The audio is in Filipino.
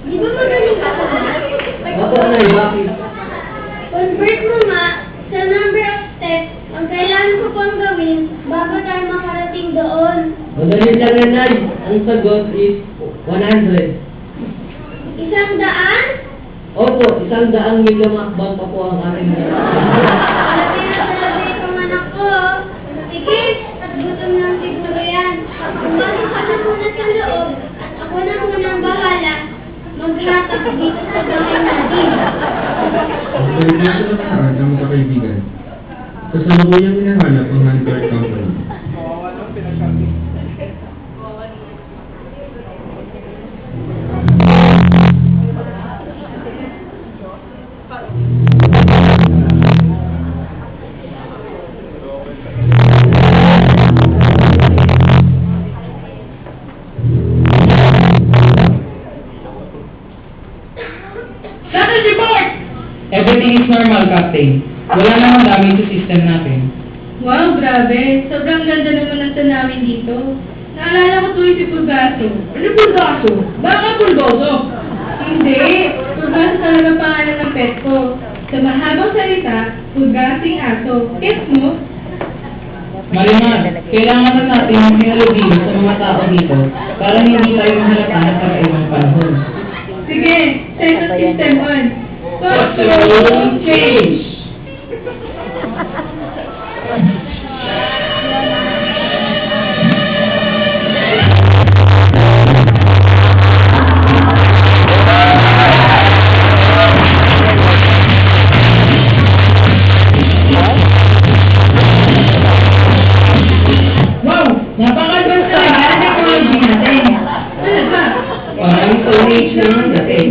Di ba magaling ka? Opo, Nay, bakit? Convert mo nga sa number of steps ang kailangan ko pang gawin bago tayo makarating doon. Madali lang yan, Nay. Ang sagot is 100. 100? Opo, 100 milya makbang pa po ang aking Malapit na talaga itong anak ko. Sige, at gutom lang siguro yan. Pumasok ka na muna sa loob at ako na muna ang bahala maghatag dito sa bahay natin. Organization of Heart ang magkakaibigan. Kasalukuyang hinahanap ang Hunter Company. Status report! Everything is normal, Captain. Wala namang damage sa system natin. Wow, grabe. Sobrang ganda naman ng tanawin dito. Naalala ko tuloy si Pulgaso. Ano pulgaso? Baka pulgoso? Hindi. Pulgaso talaga pangalan ng pet ko. Sa mahabang salita, Pulgasing aso. Gets mo? Malimar, kailangan na natin yung hinalubilo sa mga tao dito para hindi tayo mahalata ng pagkaibang panahon. Sige, second system on. Control change! Wow! Napaka-advance na ang technology natin. Ano ba? Parang Stone Age naman dati.